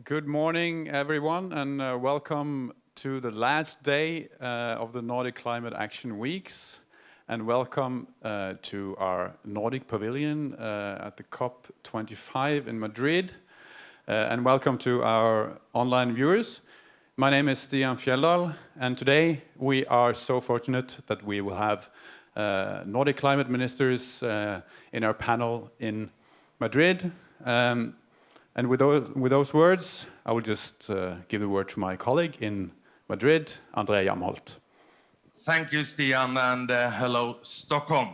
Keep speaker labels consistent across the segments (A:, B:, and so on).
A: Good morning, everyone, and welcome to the last day of the Nordic Climate Action Weeks, and welcome to our Nordic Pavilion at the COP25 in Madrid, and welcome to our online viewers. My name is Stian Fjelldal, and today we are so fortunate that we will have Nordic climate ministers in our panel in Madrid. And with those words, I will just give the word to my colleague in Madrid, André Jamholt.
B: Thank you, Stian, and hello, Stockholm.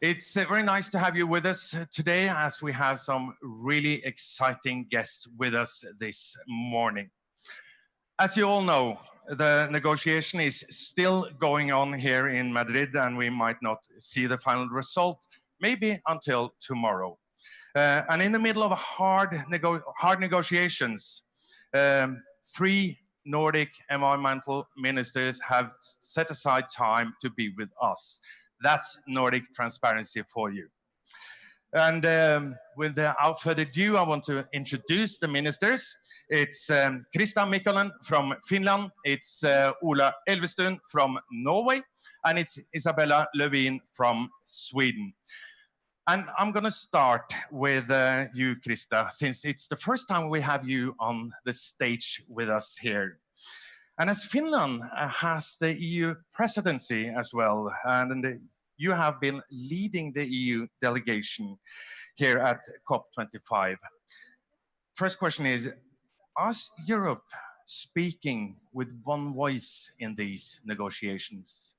B: It's very nice to have you with us today, as we have some really exciting guests with us this morning. As you all know, the negotiation is still going on here in Madrid, and we might not see the final result, maybe until tomorrow. And in the middle of hard negotiations, three Nordic environmental ministers have set aside time to be with us. Nordic transparency for you. And without further ado, I want to introduce the ministers. It's Krista Mikkonen from Finland, it's Ola Elvestuen from Norway, and it's Isabella Lövin from Sweden. And I'm going to start with you, Krista, since it's the first time we have you on the stage with us here. And as Finland has the EU presidency as well, and you have been leading the EU delegation here at COP25. First question is Europe speaking with one voice in these negotiations?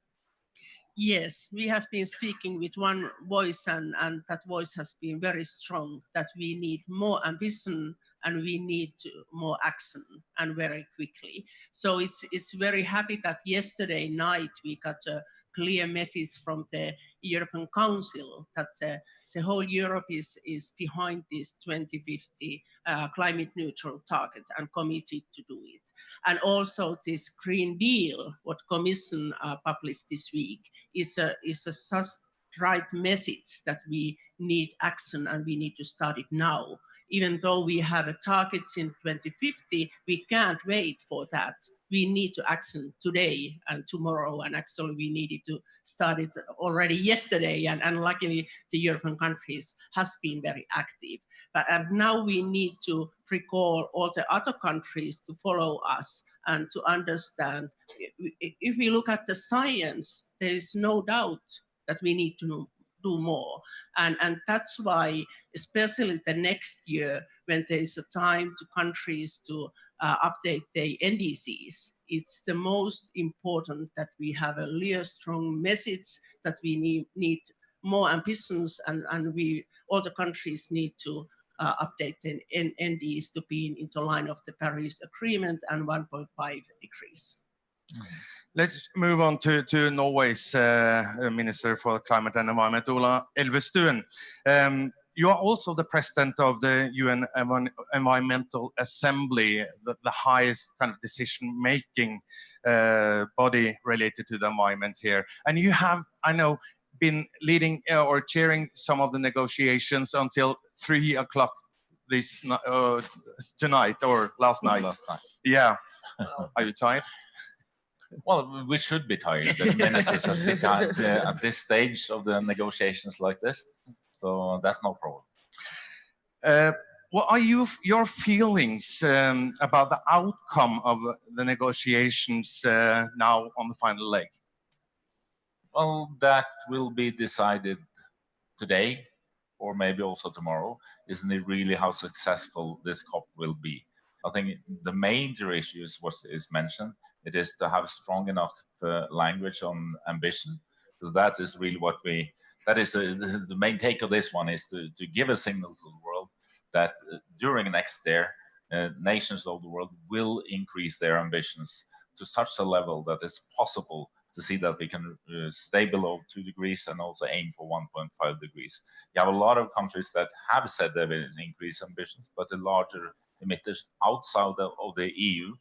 C: Yes, we have been speaking with one voice, and that voice has been very strong, that we need more ambition and we need more action, and very quickly. So it's very happy that yesterday night we got a clear message from the European Council that the whole Europe is behind this 2050 climate neutral target and committed to do it. And also this Green Deal, what Commission published this week, is a such right message that we need action and we need to start it now. Even though we have targets in 2050, we can't wait for that. We need to action today and tomorrow, and actually we needed to start it already yesterday, and luckily the European countries has been very active. But now we need to recall all the other countries to follow us and to understand. If we look at the science, there is no doubt that we need to do more. And that's why, especially the next year, when there is a time to countries to update their NDCs, it's the most important that we have a clear, strong message that we need more ambitions, and all the countries need to update the NDCs to be into line of the Paris Agreement and 1.5 degrees.
B: Let's move on to Norway's Minister for Climate and Environment, Ola Elvestuen. You are also the president of the UN Environmental Assembly, the highest kind of decision-making body related to the environment here. And you have, I know, been leading or chairing some of the negotiations until 3 o'clock this tonight or last night. Yeah. Are you tired?
D: Well, we should be tired, the ministers at this stage of the negotiations like this. So that's no problem.
B: What are your feelings about the outcome of the negotiations now on the final leg?
D: Well, that will be decided today, or maybe also tomorrow. Isn't it really how successful this COP will be? I think the major issue is what is mentioned. It is to have strong enough language on ambition, because that is really what the main take of this one is to give a signal to the world that during next year, nations of the world will increase their ambitions to such a level that it's possible to see that we can stay below 2 degrees and also aim for 1.5 degrees. You have a lot of countries that have said they will increase ambitions, but the larger emitters outside of the EU,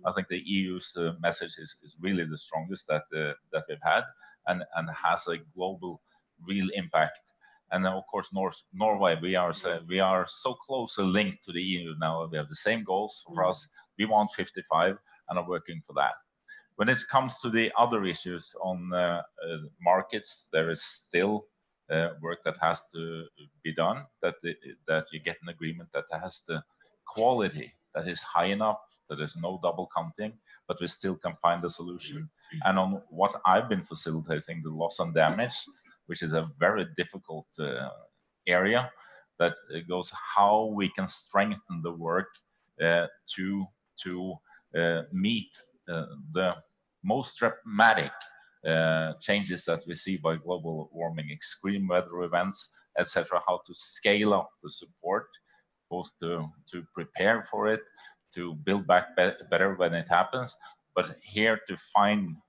D: I think the EU's message is really the strongest that we've had, and has a global real impact. And then, of course, Norway, we are so closely linked to the EU now. We have the same goals for us. We want 55 and are working for that. When it comes to the other issues on markets, there is still work that has to be done, that you get an agreement that has the quality that is high enough, that there's no double counting, but we still can find a solution. And on what I've been facilitating, the loss and damage, which is a very difficult area, that goes how we can strengthen the work to meet the most dramatic changes that we see by global warming, extreme weather events, etc. How to scale up the support, both to prepare for it, to build back better when it happens. But here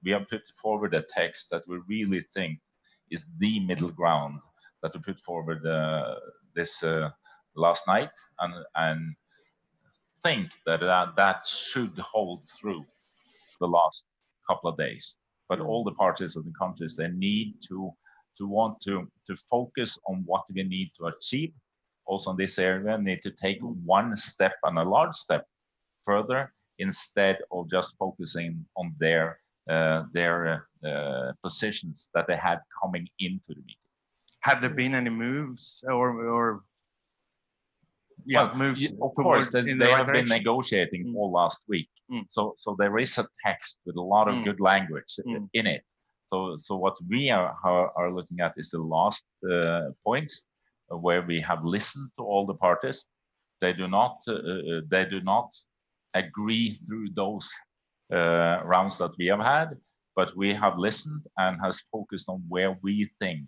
D: we have put forward a text that we really think is the middle ground that we put forward this last night, and think that should hold through the last couple of days. But all the parties of the countries, they need to want to focus on what we need to achieve. Also in this area, need to take one step and a large step further, instead of just focusing on their positions that they had coming into the meeting.
B: Have there been any moves or moves?
D: Of course, they have been negotiating all last week. So there is a text with a lot of good language in it. So what we are looking at is the last points where we have listened to all the parties. They do not agree through those rounds that we have had, but we have listened and has focused on where we think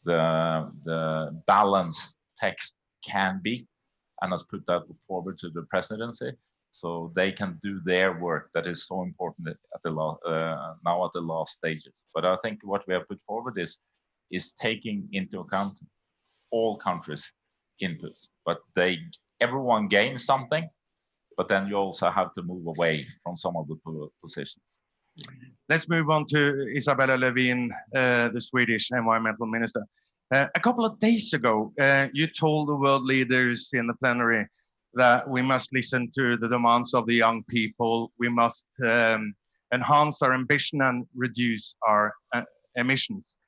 D: the balanced text can be, and has put that forward to the presidency so they can do their work that is so important at the now at the last stages. But I think what we have put forward is taking into account all countries' inputs, but everyone gains something, but then you also have to move away from some of the positions.
B: Let's move on to Isabella Lövin, the Swedish environmental minister. A couple of days ago, you told the world leaders in the plenary that we must listen to the demands of the young people. We must enhance our ambition and reduce our emissions.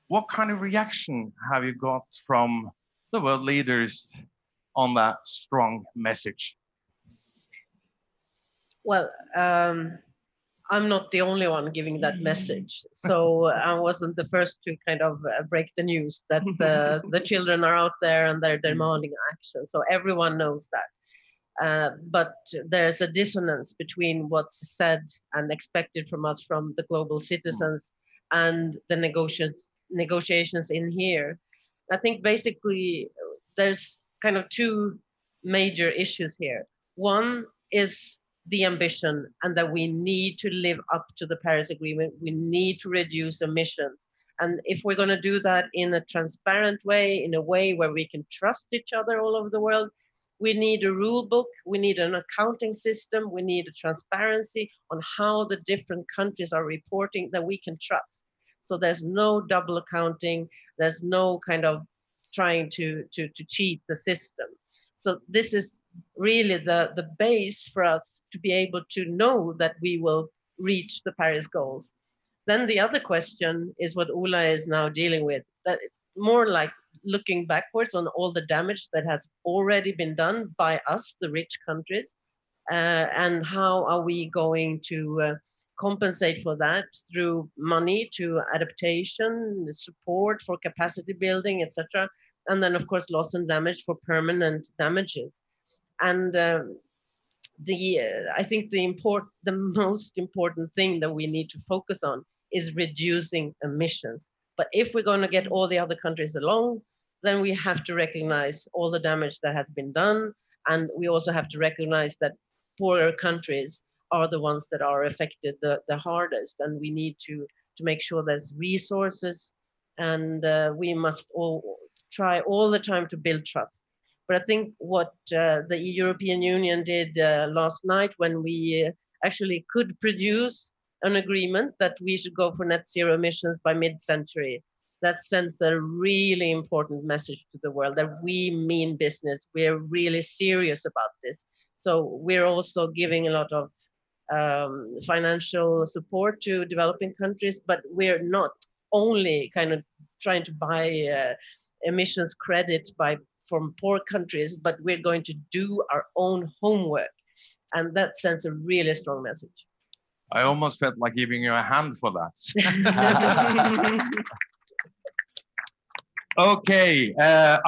B: What kind of reaction have you got from the world leaders on that strong message?
E: Well, I'm not the only one giving that message. So I wasn't the first to kind of break the news that the children are out there and they're demanding action. So everyone knows that. But there's a dissonance between what's said and expected from us, from the global citizens, and the negotiations in here. I think basically there's kind of two major issues here. One is the ambition, and that we need to live up to the Paris Agreement. We need to reduce emissions. And if we're going to do that in a transparent way, in a way where we can trust each other all over the world, we need a rule book, we need an accounting system, we need a transparency on how the different countries are reporting that we can trust. So there's no double accounting, there's no kind of trying to cheat the system. So this is really the base for us to be able to know that we will reach the Paris goals. Then the other question is what Ola is now dealing with, that it's more like looking backwards on all the damage that has already been done by us, the rich countries, and how are we going to compensate for that through money to adaptation, support for capacity building, etc. And then, of course, loss and damage for permanent damages. And I think the most important thing that we need to focus on is reducing emissions. But if we're going to get all the other countries along, then we have to recognize all the damage that has been done. And we also have to recognize that poorer countries are the ones that are affected the hardest. And we need to make sure there's resources, and we must all try all the time to build trust. But I think what the European Union did last night, when we actually could produce an agreement that we should go for net zero emissions by mid-century, that sends a really important message to the world that we mean business. We're really serious about this. So we're also giving a lot of financial support to developing countries, but we're not only kind of trying to buy emissions credit from poor countries, but we're going to do our own homework. And that sends a really strong message.
B: I almost felt like giving you a hand for that. Okay,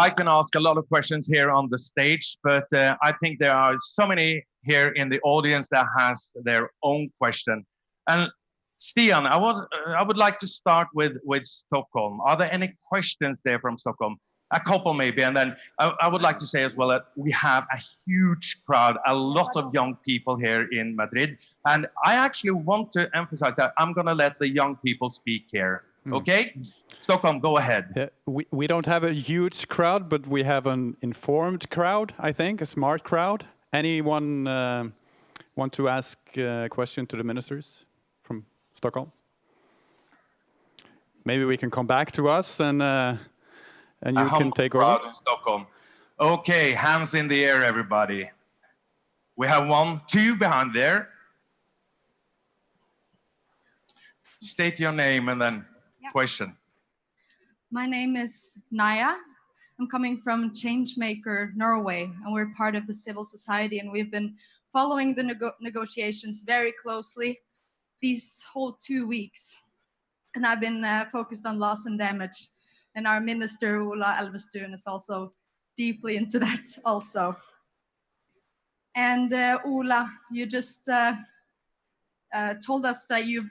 B: I can ask a lot of questions here on the stage, but I think there are so many here in the audience that has their own question. And Stian, I would like to start with Stockholm. Are there any questions there from Stockholm? A couple maybe, and then I would like to say as well that we have a huge crowd, a lot of young people here in Madrid. And I actually want to emphasize that I'm going to let the young people speak here. Okay? Stockholm, go ahead.
A: We don't have a huge crowd, but we have an informed crowd, I think, a smart crowd. Anyone want to ask a question to the ministers from Stockholm? Maybe we can come back to us and you can take over.
B: In Stockholm. Okay, hands in the air, everybody. We have 1, 2 behind there. State your name and then question.
F: My name is Naya. I'm coming from Changemaker, Norway, and we're part of the civil society, and we've been following the negotiations very closely these whole 2 weeks. And I've been focused on loss and damage. And our minister, Ola Elvestuen, is also deeply into that also. And Ola, you just told us that you've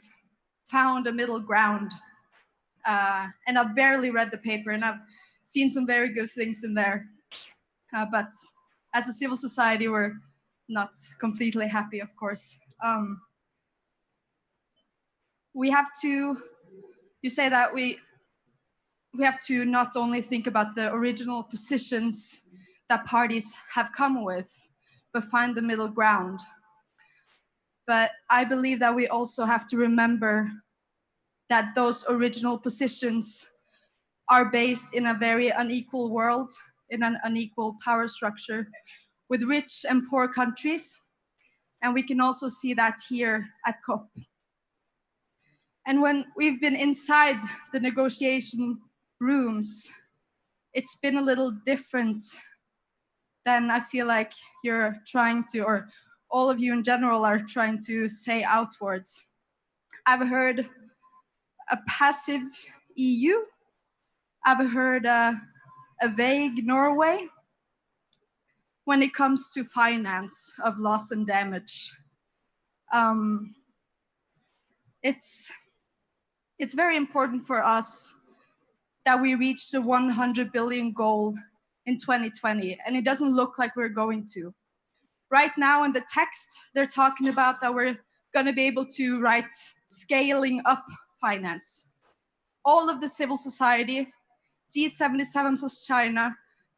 F: found a middle ground. And I've barely read the paper, and I've seen some very good things in there. But as a civil society, we're not completely happy, of course. We have to, you say that we have to not only think about the original positions that parties have come with, but find the middle ground. But I believe that we also have to remember that those original positions are based in a very unequal world, in an unequal power structure, with rich and poor countries. And we can also see that here at COP. And when we've been inside the negotiation rooms, it's been a little different than I feel like you're trying to, or all of you in general are trying to say outwards. I've heard a passive EU. I've heard a vague Norway when it comes to finance of loss and damage. It's very important for us that we reach the 100 billion goal in 2020, and it doesn't look like we're going to. Right now in the text, they're talking about that we're going to be able to write scaling up finance. All of the civil society, G77 plus China,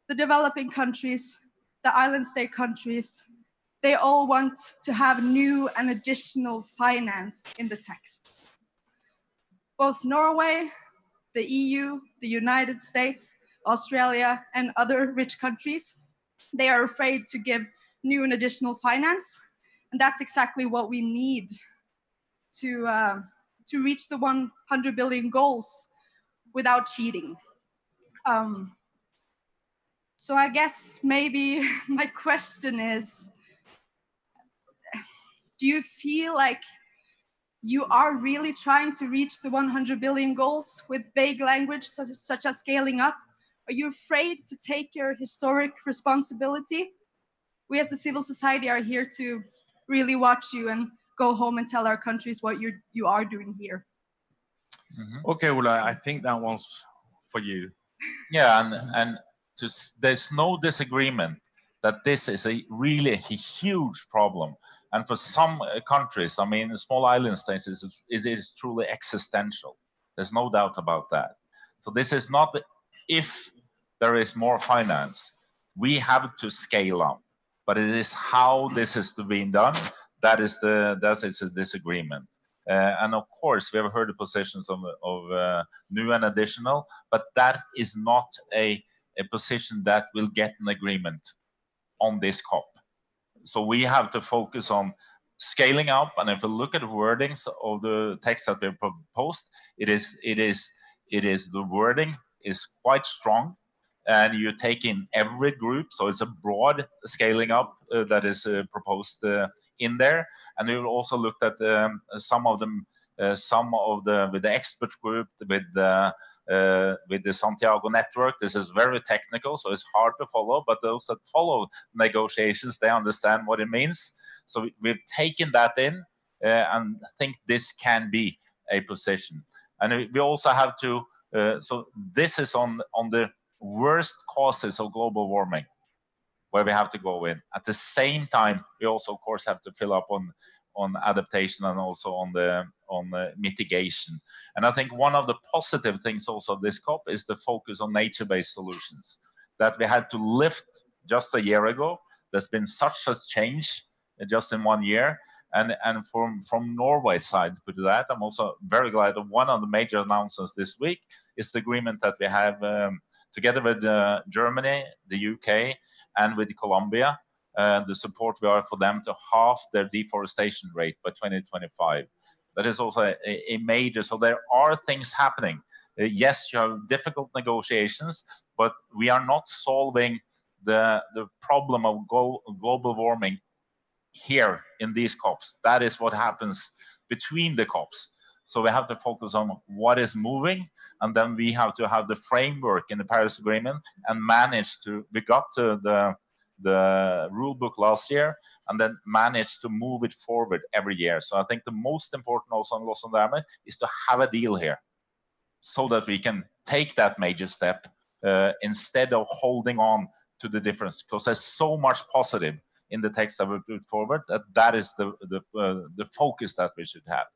F: the developing countries, the island state countries, they all want to have new and additional finance in the text. Both Norway, the EU, the United States, Australia, and other rich countries, they are afraid to give new and additional finance. And that's exactly what we need to reach the 100 billion goals without cheating. So I guess maybe my question is, do you feel like you are really trying to reach the 100 billion goals with vague language such as scaling up? Are you afraid to take your historic responsibility? We as a civil society are here to really watch you and go home and tell our countries what you are doing here.
B: Mm-hmm. Okay, Ola, I think that one's for you.
D: Yeah, and there's no disagreement that this is really a huge problem. And for some countries, I mean, small island states, it is truly existential. There's no doubt about that. So this is not if there is more finance, we have to scale up. But it is how this is being done that is a disagreement. And of course, we have heard the positions of new and additional, but that is not a position that will get an agreement on this COP. So we have to focus on scaling up, and if you look at the wordings of the text that we proposed, it is the wording is quite strong, and you take in every group, so it's a broad scaling up that is proposed in there. And we also looked at some of them, with the expert group, with the Santiago network. This is very technical, so it's hard to follow, but those that follow negotiations, they understand what it means. So we've taken that in and think this can be a position. And we also have to, so this is on the worst causes of global warming, where we have to go in. At the same time, we also, of course, have to fill up on adaptation and also on the mitigation. And I think one of the positive things also of this COP is the focus on nature-based solutions that we had to lift just a year ago. There's been such a change just in 1 year. And from Norway's side, to do that, I'm also very glad that one of the major announcements this week is the agreement that we have together with Germany, the UK, and with Colombia, the support we are for them to halve their deforestation rate by 2025. That is also a major, so there are things happening. Yes, you have difficult negotiations, but we are not solving the problem of global warming here in these COPs. That is what happens between the COPs. So we have to focus on what is moving, and then we have to have the framework in the Paris Agreement and manage to, we got to the rule book last year and then manage to move it forward every year. So I think the most important also on loss and damage is to have a deal here so that we can take that major step instead of holding on to the difference, because there's so much positive in the text that we put forward that is the focus that we should have.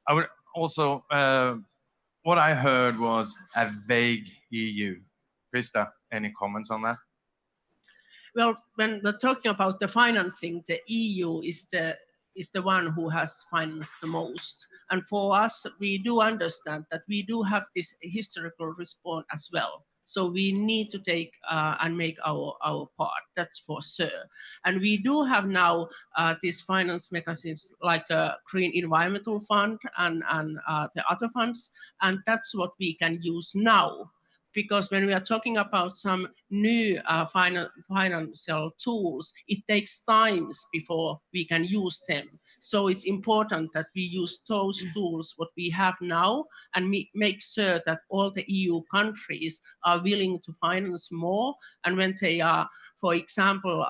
B: I would also, what I heard was a vague EU. Krista, any comments on that?
C: Well, when we're talking about the financing, the EU is the one who has financed the most. And for us, we do understand that we do have this historical response as well. So we need to take and make our part, that's for sure. And we do have now these finance mechanisms like a Green Environmental Fund and the other funds, and that's what we can use now. Because when we are talking about some new financial tools, it takes time before we can use them. So it's important that we use those tools, what we have now, and make sure that all the EU countries are willing to finance more. And when they are, for example,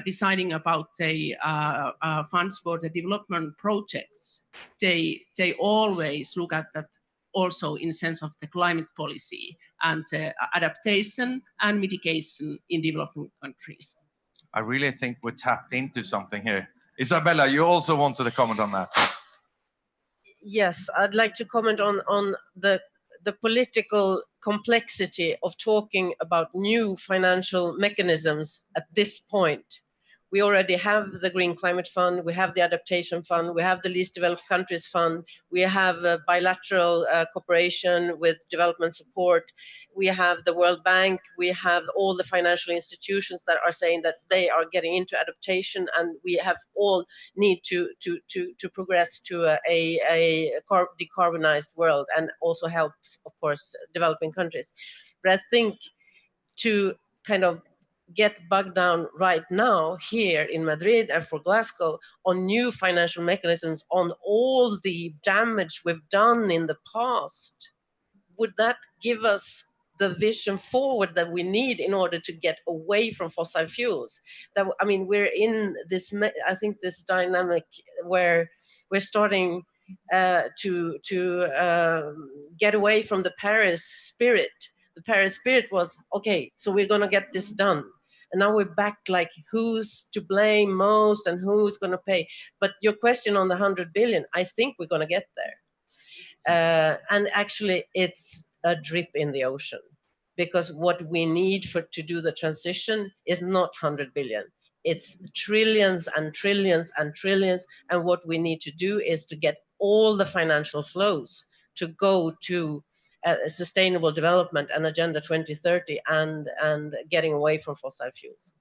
C: deciding about the funds for the development projects, they always look at that also in sense of the climate policy and adaptation and mitigation in developing countries.
B: I really think we're tapped into something here. Isabella, you also wanted to comment on that.
E: Yes, I'd like to comment on the political complexity of talking about new financial mechanisms at this point. We already have the Green Climate Fund, we have the Adaptation Fund, we have the Least Developed Countries Fund, we have bilateral cooperation with development support, we have the World Bank, we have all the financial institutions that are saying that they are getting into adaptation, and we have all need to progress to a decarbonized world and also help, of course, developing countries. But I think to kind of get bogged down right now here in Madrid and for Glasgow on new financial mechanisms on all the damage we've done in the past, would that give us the vision forward that we need in order to get away from fossil fuels? That, I mean, we're in this, I think, this dynamic where we're starting to get away from the Paris spirit. The Paris spirit was, okay, so we're going to get this done. And now we're back like who's to blame most and who's going to pay. But your question on the 100 billion, I think we're going to get there. And actually, it's a drip in the ocean, because what we need to do the transition is not 100 billion. It's trillions and trillions and trillions. And what we need to do is to get all the financial flows to go to sustainable development and Agenda 2030 and getting away from fossil fuels.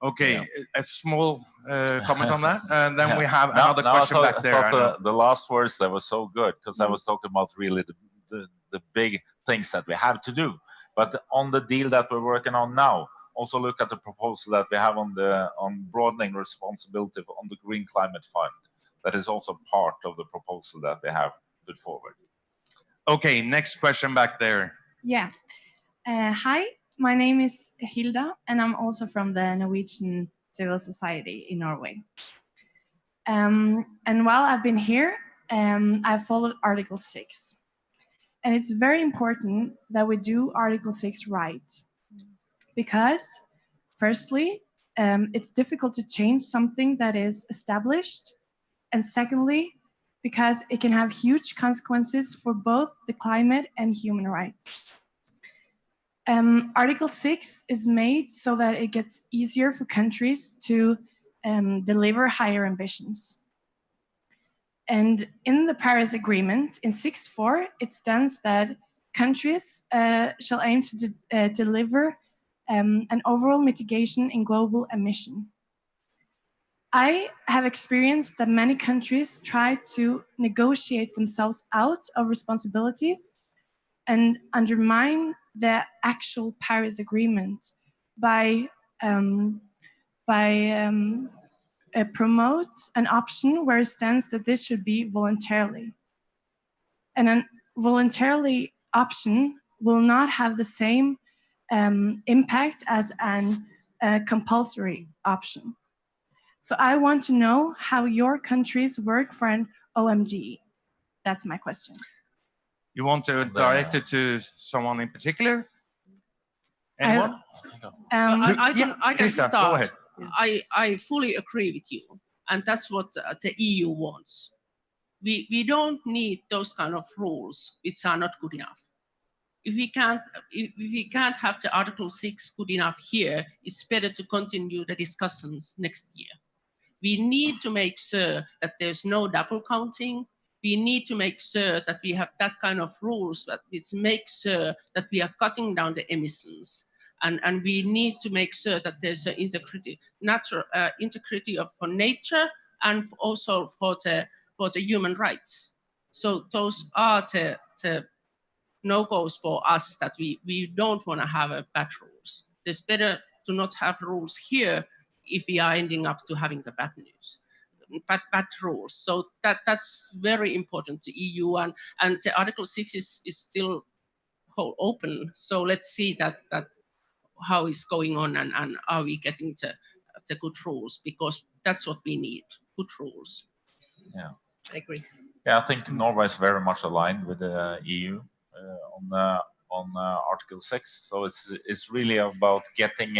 B: Okay, a small comment on that, and then we have another question back there.
D: I thought the last words that were so good, because I was talking about really the big things that we have to do. But on the deal that we're working on now, also look at the proposal that we have on broadening responsibility on the Green Climate Fund. That is also part of the proposal that we have put forward.
B: Okay, next question back there.
G: Yeah. Hi, my name is Hilda, and I'm also from the Norwegian Civil Society in Norway. And while I've been here, I've followed Article 6. And it's very important that we do Article 6 right. Because, firstly, it's difficult to change something that is established. And secondly, because it can have huge consequences for both the climate and human rights. Article 6 is made so that it gets easier for countries to deliver higher ambitions. And in the Paris Agreement, in 6.4, it stands that countries shall aim to deliver an overall mitigation in global emission. I have experienced that many countries try to negotiate themselves out of responsibilities and undermine the actual Paris Agreement by promote an option where it stands that this should be voluntarily. And a voluntarily option will not have the same impact as a compulsory option. So I want to know how your countries work for an OMG. That's my question.
B: You want to direct it to someone in particular? Anyone?
C: I can
B: Krista,
C: start.
B: go ahead.
C: I fully agree with you, and that's what the EU wants. We don't need those kind of rules which are not good enough. If we can't have the Article 6 good enough here, it's better to continue the discussions next year. We need to make sure that there's no double counting. We need to make sure that we have that kind of rules that which make sure that we are cutting down the emissions. And we need to make sure that there's an integrity for nature and also for the human rights. So those are the no-goes for us that we don't want to have bad rules. It's better to not have rules here if we are ending up to having the bad news, bad rules. So that's very important to EU, and the Article 6 is still open. So let's see that how it's going on and are we getting the good rules, because that's what we need, good rules.
D: Yeah,
E: I agree.
D: Yeah, I think Norway is very much aligned with the EU on Article 6. So it's really about getting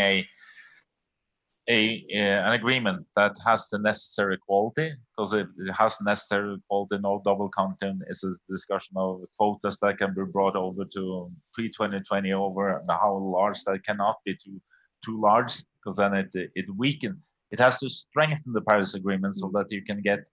D: an agreement that has the necessary quality, because it has necessary quality, no double counting. It's a discussion of quotas that can be brought over to pre-2020 over, and how large that cannot be too large, because then it weakens. It has to strengthen the Paris Agreement so that you can get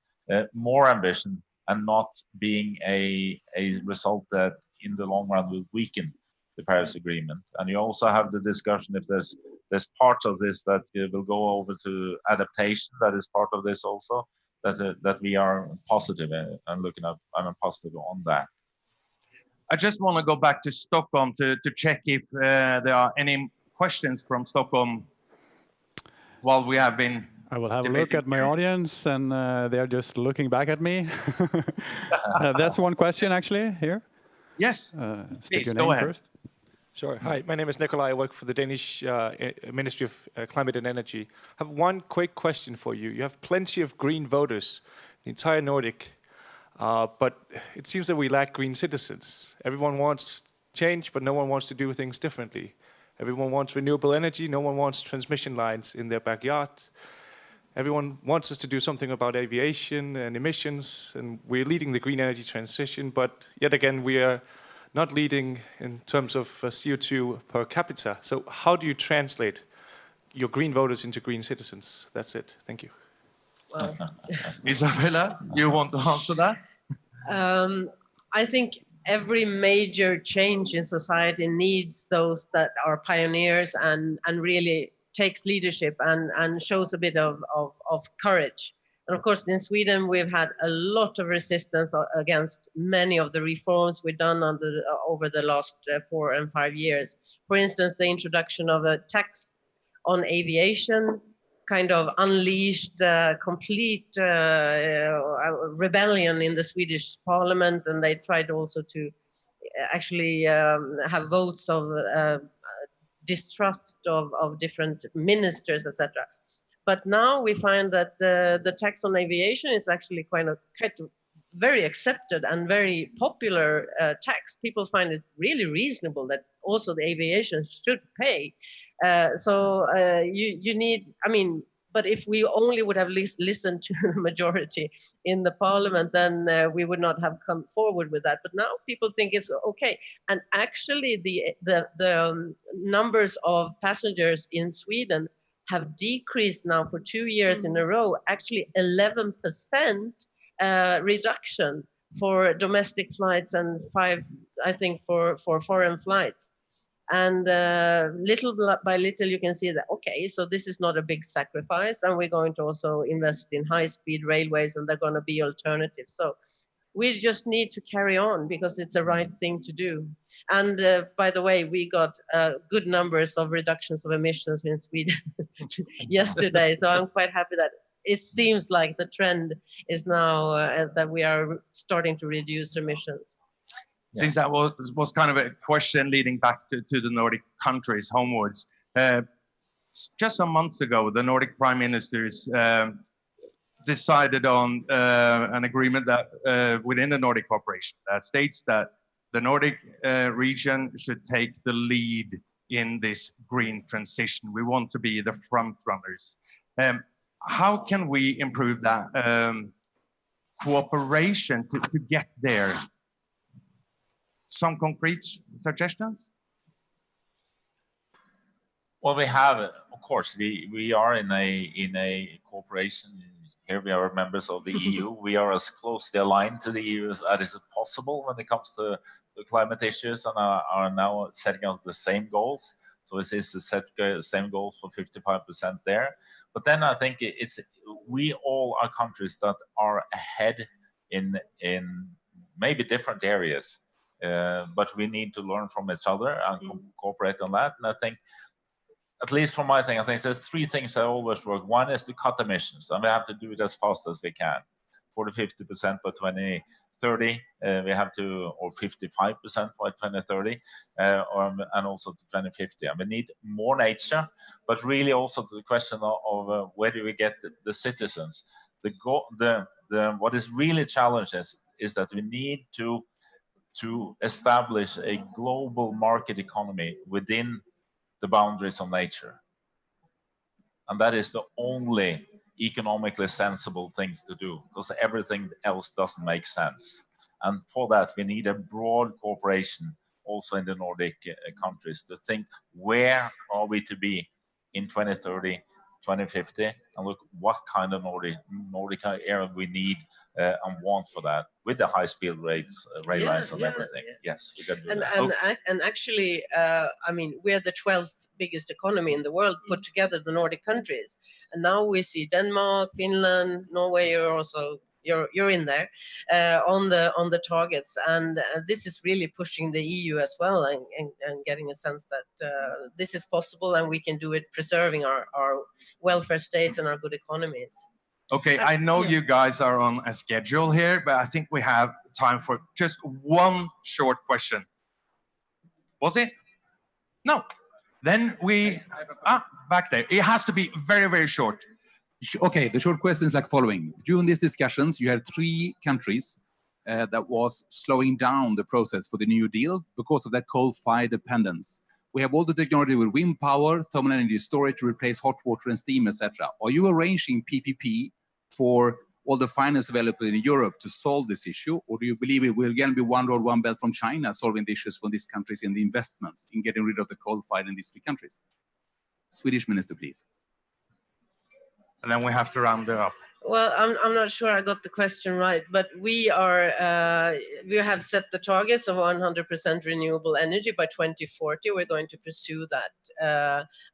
D: more ambition and not being a result that in the long run will weaken the Paris Agreement. And you also have the discussion if there's parts of this that will go over to adaptation. That is part of this also, that we are positive and looking at and positive on that.
B: I just want to go back to Stockholm to check if there are any questions from Stockholm while we have been.
A: I will have a look at my audience, and they're just looking back at me. That's one question actually here.
B: Yes,
A: please
B: go ahead. First.
H: Sure. Hi, my name is Nikolai. I work for the Danish Ministry of Climate and Energy. I have one quick question for you. You have plenty of green voters, the entire Nordic, but it seems that we lack green citizens. Everyone wants change, but no one wants to do things differently. Everyone wants renewable energy. No one wants transmission lines in their backyard. Everyone wants us to do something about aviation and emissions, and we're leading the green energy transition, but yet again, we are not leading in terms of CO2 per capita. So how do you translate your green voters into green citizens. That's it. Thank you.
E: Well,
B: Isabella, you want to answer that?
E: I think every major change in society needs those that are pioneers and really takes leadership and shows a bit of courage. And of course, in Sweden, we've had a lot of resistance against many of the reforms we've done over the last 4 and 5 years. For instance, the introduction of a tax on aviation kind of unleashed complete rebellion in the Swedish parliament, and they tried also to actually have votes of distrust of different ministers, etc. But now we find that the tax on aviation is actually quite very accepted and very popular tax. People find it really reasonable that also the aviation should pay. You need, I mean, but if we only would have listened to the majority in the parliament, then we would not have come forward with that. But now people think it's okay. And actually the numbers of passengers in Sweden have decreased now for 2 years in a row, actually 11% reduction for domestic flights and 5, I think, for foreign flights. And little by little, you can see that, okay, so this is not a big sacrifice, and we're going to also invest in high-speed railways, and they're going to be alternatives. So we just need to carry on because it's the right thing to do. And by the way, we got good numbers of reductions of emissions in Sweden yesterday. So I'm quite happy that it seems like the trend is now that we are starting to reduce emissions.
B: Since that was kind of a question leading back to the Nordic countries homewards. Just some months ago, the Nordic prime ministers decided on an agreement that within the Nordic cooperation that states that the Nordic region should take the lead in this green transition. We want to be the front runners. How can we improve that cooperation to get there? Some concrete suggestions?
D: Well, we have, of course, we are in a cooperation. Here we are members of the EU. We are as closely aligned to the EU as is possible when it comes to the climate issues, and are now setting us the same goals. So it is to set the same goals for 55% there. But then I think we all are countries that are ahead in maybe different areas. But we need to learn from each other and cooperate on that. And I think, at least for my thing, I think there's 3 things that always work. One is to cut emissions, and we have to do it as fast as we can. 40-50% by 2030, we have to, or 55% by 2030, and also to 2050. And we need more nature, but really also to the question of where do we get the citizens? What is really challenging is that we need to establish a global market economy within the boundaries of nature. And that is the only economically sensible things to do, because everything else doesn't make sense. And for that, we need a broad cooperation also in the Nordic countries to think, where are we to be in 2030, 2050, and look what kind of Nordic area we need and want for that, with the high-speed rail lines and everything. Yes, we can do that.
E: And actually, I mean, we're the 12th biggest economy in the world, put together the Nordic countries. And now we see Denmark, Finland, Norway, you're in there on the targets, and this is really pushing the EU as well, and getting a sense that this is possible, and we can do it, preserving our welfare states and our good economies.
B: Okay, I know you guys are on a schedule here, but I think we have time for just one short question. Was it? No. Then back there. It has to be very, very short.
I: Okay, the short question is like following. During these discussions, you had 3 countries that was slowing down the process for the New Deal because of that coal-fired dependence. We have all the technology with wind power, thermal energy storage to replace hot water and steam, etc. Are you arranging PPP for all the finance available in Europe to solve this issue? Or do you believe it will again be one road, one belt from China solving the issues for these countries in the investments in getting rid of the coal-fired in these 3 countries? Swedish minister, please.
B: And then we have to round it up.
E: Well, I'm not sure I got the question right, but we have set the targets of 100% renewable energy by 2040. We're going to pursue that.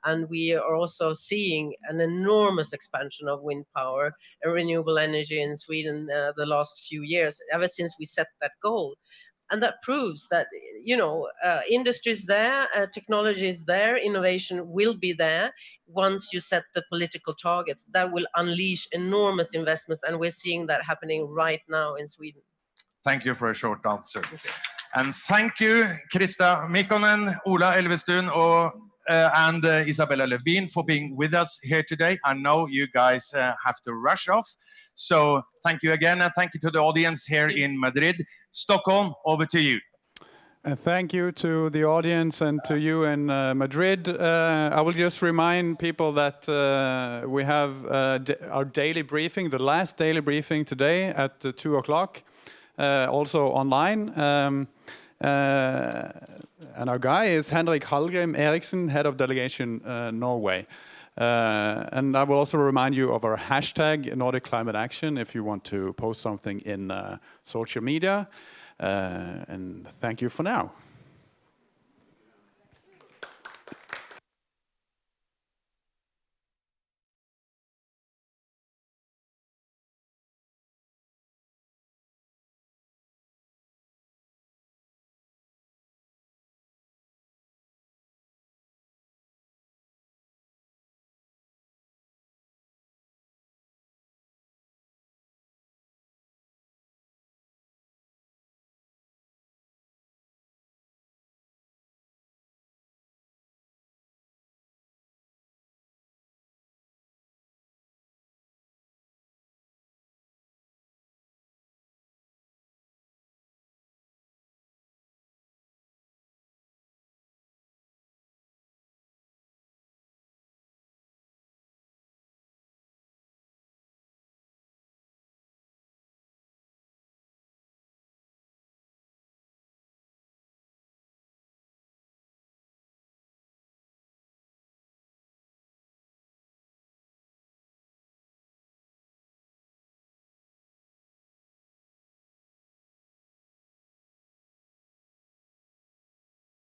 E: And we are also seeing an enormous expansion of wind power and renewable energy in Sweden the last few years, ever since we set that goal. And that proves that, industry is there, technology is there, innovation will be there. Once you set the political targets, that will unleash enormous investments. And we're seeing that happening right now in Sweden.
B: Thank you for a short answer. Okay. And thank you, Krista Mikkonen, Ola Elvestuen, and Isabella Lövin for being with us here today. I know you guys have to rush off. So thank you again, and thank you to the audience here in Madrid. Stockholm, over to you.
A: And thank you to the audience and to you in Madrid. I will just remind people that we have our daily briefing, the last daily briefing today at 2 o'clock, also online. And our guy is Henrik Hallgrim Eriksen, head of delegation Norway. And I will also remind you of our hashtag Nordic Climate Action if you want to post something in social media. And thank you for now.